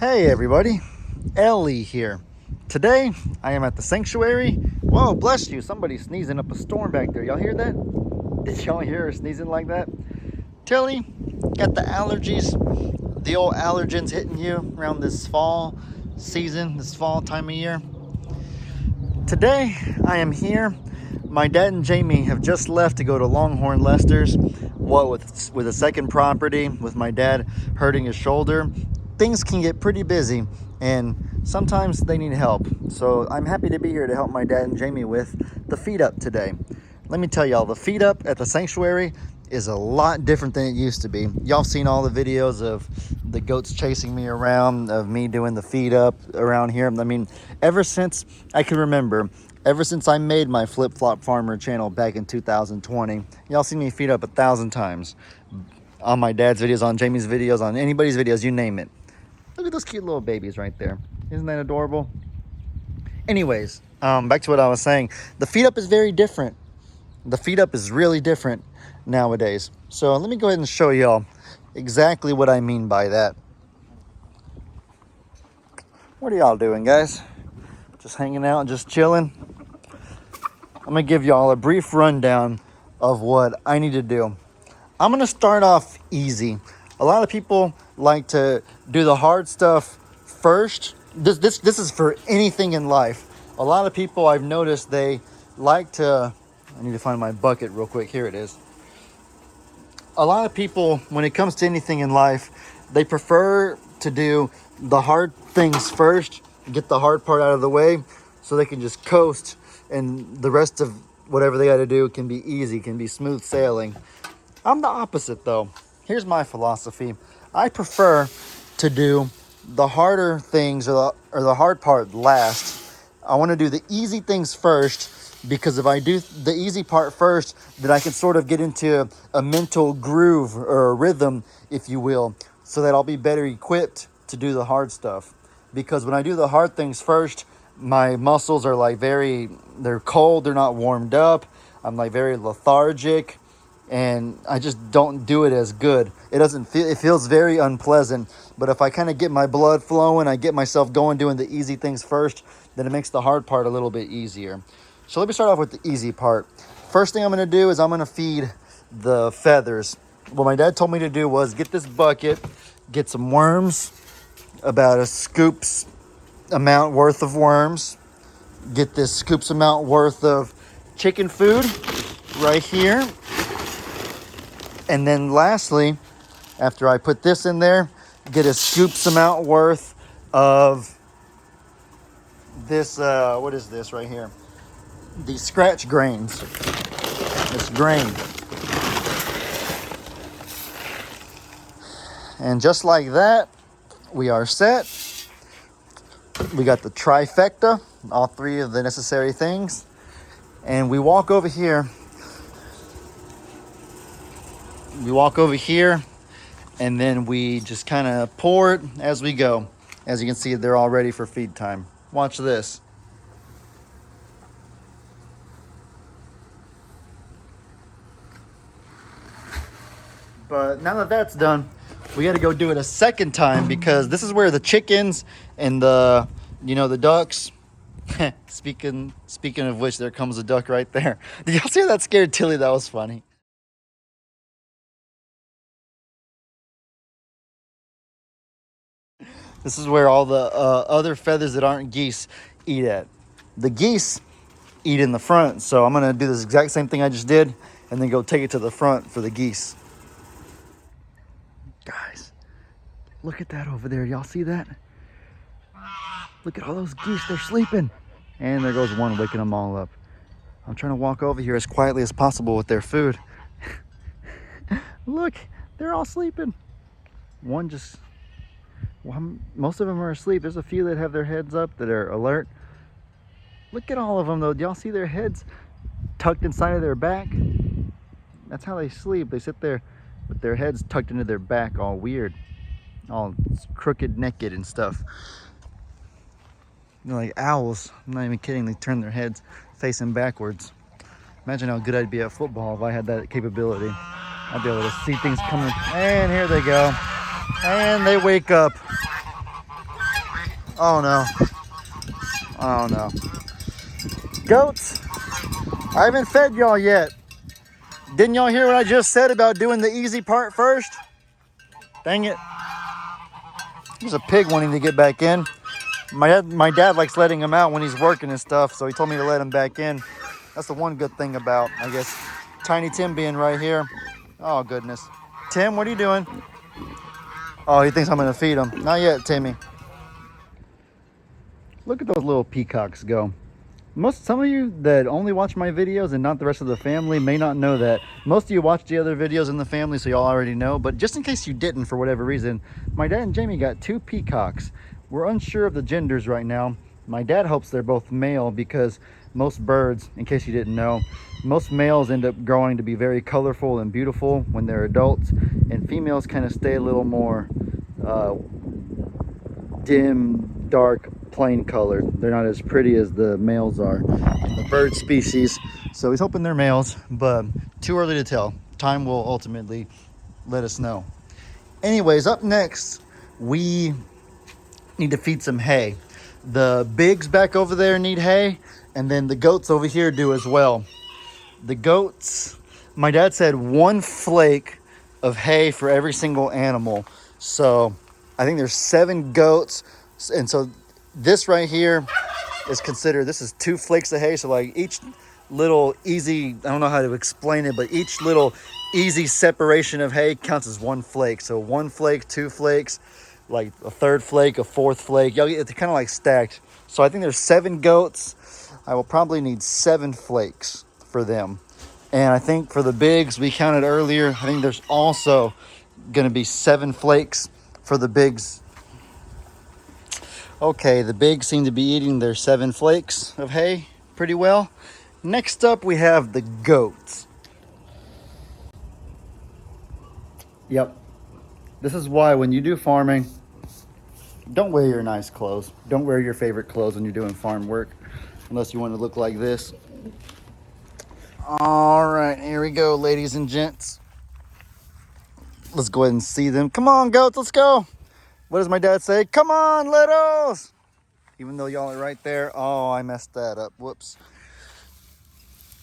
Hey everybody, Ellie here. Today I am at the sanctuary. Whoa, bless you, somebody's sneezing up a storm back there. Y'all hear that? Did y'all hear her sneezing like that? Tilly, got the allergies, the old allergens hitting you around this fall season, this fall time of year. Today I am here. My dad and Jamie have just left to go to Longhorn Lester's. What with a second property, with my dad hurting his shoulder, things can get pretty busy and sometimes they need help. So I'm happy to be here to help my dad and Jamie with the feed up today. Let me tell y'all, the feed up at the sanctuary is a lot different than it used to be. Y'all seen all the videos of the goats chasing me around, of me doing the feed up around here. I mean, ever since I can remember, ever since I made my Flip Flop Farmer channel back in 2020, y'all seen me feed up 1,000 times. On my dad's videos, on Jamie's videos, on anybody's videos, you name it. Look at those cute little babies right there. Isn't that adorable? Anyways, back to what I was saying. The feed up is very different. The feed up is really different nowadays. So let me go ahead and show y'all exactly what I mean by that. What are y'all doing, guys? Just hanging out, just chilling? I'm gonna give y'all a brief rundown of what I need to do. I'm gonna start off easy. A lot of people like to do the hard stuff first. This is for anything in life. A lot of people I've noticed, they like to, I need to find my bucket real quick. Here it is. A lot of people, when it comes to anything in life, they prefer to do the hard things first, get the hard part out of the way so they can just coast, and the rest of whatever they got to do can be easy, can be smooth sailing. I'm the opposite though. Here's my philosophy. I prefer to do the harder things or the hard part last. I want to do the easy things first, because if I do the easy part first, then I can sort of get into a mental groove or a rhythm, if you will, so that I'll be better equipped to do the hard stuff. Because when I do the hard things first, my muscles are like they're cold, they're not warmed up. I'm like very lethargic, and I just don't do it as good. It feels very unpleasant. But if I kind of get my blood flowing, I get myself going doing the easy things first, then it makes the hard part a little bit easier. So let me start off with the easy part. First thing I'm going to do is I'm going to feed the feathers. What my dad told me to do was get this bucket, get some worms, about a scoop's amount worth of worms, get this scoop's amount worth of chicken food right here. And then lastly, after I put this in there, get a scoop's amount worth of this, what is this right here? These scratch grains. This grain. And just like that, we are set. We got the trifecta, all three of the necessary things. And we walk over here. And then we just kind of pour it as we go. As you can see, they're all ready for feed time. Watch this. But now that that's done, we got to go do it a second time, because this is where the chickens and the ducks. Speaking of which, there comes a duck right there. Did y'all see that scared Tilly? That was funny. This is where all the other feathers that aren't geese eat at. The geese eat in the front, so I'm going to do this exact same thing I just did and then go take it to the front for the geese. Guys, look at that over there. Y'all see that? Look at all those geese. They're sleeping. And there goes one, waking them all up. I'm trying to walk over here as quietly as possible with their food. Look, they're all sleeping. Most of them are asleep. There's a few that have their heads up that are alert. Look at all of them though. Do y'all see their heads tucked inside of their back? That's how they sleep. They sit there with their heads tucked into their back, all weird, all crooked, naked and stuff. They're like owls. I'm not even kidding. They turn their heads facing backwards. Imagine how good I'd be at football if I had that capability. I'd be able to see things coming. And here they go. And they wake up. Oh no. Oh no. Goats, I haven't fed y'all yet. Didn't y'all hear what I just said about doing the easy part first? Dang it. There's a pig wanting to get back in. My dad likes letting him out when he's working and stuff, so he told me to let him back in. That's the one good thing about, I guess, Tiny Tim being right here. Oh, goodness. Tim, what are you doing? Oh, he thinks I'm going to feed him. Not yet, Timmy. Look at those little peacocks go. Some of you that only watch my videos and not the rest of the family may not know that. Most of you watch the other videos in the family, so y'all already know. But just in case you didn't, for whatever reason, my dad and Jamie got 2 peacocks. We're unsure of the genders right now. My dad hopes they're both male because most birds, in case you didn't know, most males end up growing to be very colorful and beautiful when they're adults, and females kind of stay a little more dim, dark, plain colored. They're not as pretty as the males are in the bird species. So he's hoping they're males, but too early to tell. Time will ultimately let us know. Anyways, up next, we need to feed some hay. The bigs back over there need hay, and then the goats over here do as well. The goats, my dad said 1 flake of hay for every single animal. So I think there's 7 goats. And so this right here is considered, this is 2 flakes of hay. So like each little easy, I don't know how to explain it, but each little easy separation of hay counts as 1 flake. So 1 flake, 2 flakes, like a 3rd flake, a 4th flake. It's kind of like stacked. So I think there's 7 goats. I will probably need 7 flakes for them. And I think for the bigs, we counted earlier, I think there's also going to be 7 flakes for the bigs. Okay, the bigs seem to be eating their 7 flakes of hay pretty well. Next up, we have the goats. Yep. This is why when you do farming, don't wear your nice clothes. Don't wear your favorite clothes when you're doing farm work, unless you want to look like this. All right, here we go, ladies and gents. Let's go ahead and see them. Come on, goats, let's go. What does my dad say? Come on, littles. Even though y'all are right there. Oh, I messed that up. Whoops.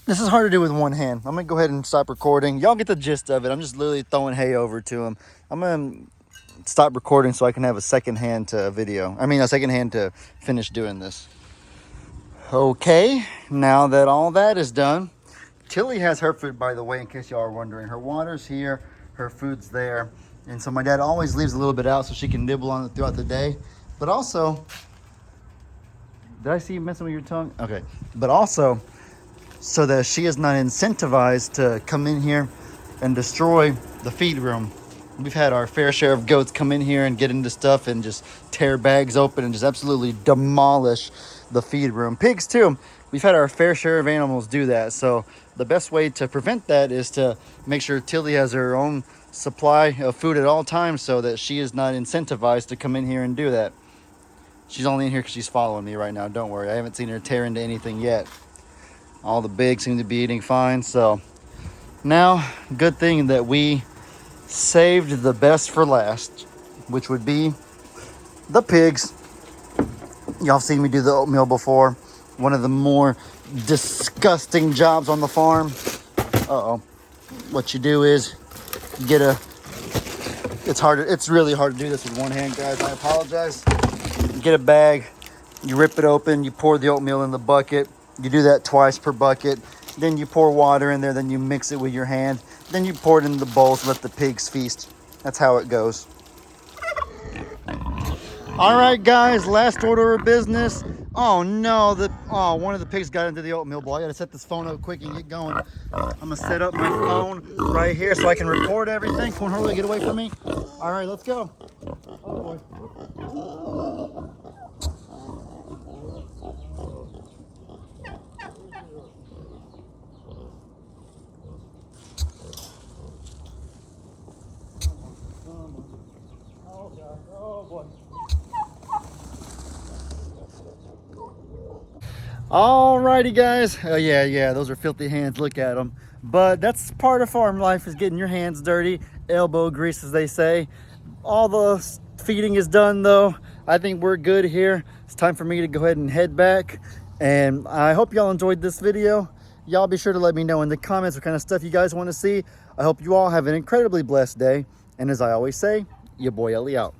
This is hard to do with one hand. I'm going to go ahead and stop recording. Y'all get the gist of it. I'm just literally throwing hay over to him. I'm going to stop recording so I can have a second hand to video. A second hand to finish doing this. Okay, now that all that is done, Tilly has her food, by the way, in case y'all are wondering. Her water's here, her food's there. And so my dad always leaves a little bit out so she can nibble on it throughout the day. But also, did I see you messing with your tongue? Okay. But also, so that she is not incentivized to come in here and destroy the feed room. We've had our fair share of goats come in here and get into stuff and just tear bags open and just absolutely demolish the feed room. Pigs too. We've had our fair share of animals do that. So the best way to prevent that is to make sure Tilly has her own supply of food at all times so that she is not incentivized to come in here and do that. She's only in here because she's following me right now. Don't worry. I haven't seen her tear into anything yet. All the bigs seem to be eating fine. So now, good thing that we saved the best for last, which would be the pigs. Y'all seen me do the oatmeal before. One of the more disgusting jobs on the farm. Uh-oh. What you do is get it's really hard to do this with one hand, guys. I apologize. You get a bag, you rip it open, you pour the oatmeal in the bucket. You do that twice per bucket. Then you pour water in there, then you mix it with your hand. Then you pour it into the bowls and let the pigs feast. That's how it goes. All right, guys, last order of business. Oh no, one of the pigs got into the oatmeal bowl. I gotta set this phone up quick and get going. I'm gonna set up my phone right here so I can record everything. Come on, Harley, get away from me. All right, let's go. Oh boy. Oh boy. Alrighty, guys. Oh yeah, those are filthy hands. Look at them. But that's part of farm life, is getting your hands dirty, elbow grease, as they say. All the feeding is done, though. I think we're good here. It's time for me to go ahead and head back. And I hope y'all enjoyed this video. Y'all be sure to let me know in the comments what kind of stuff you guys want to see. I hope you all have an incredibly blessed day. And as I always say, your boy Ellie out.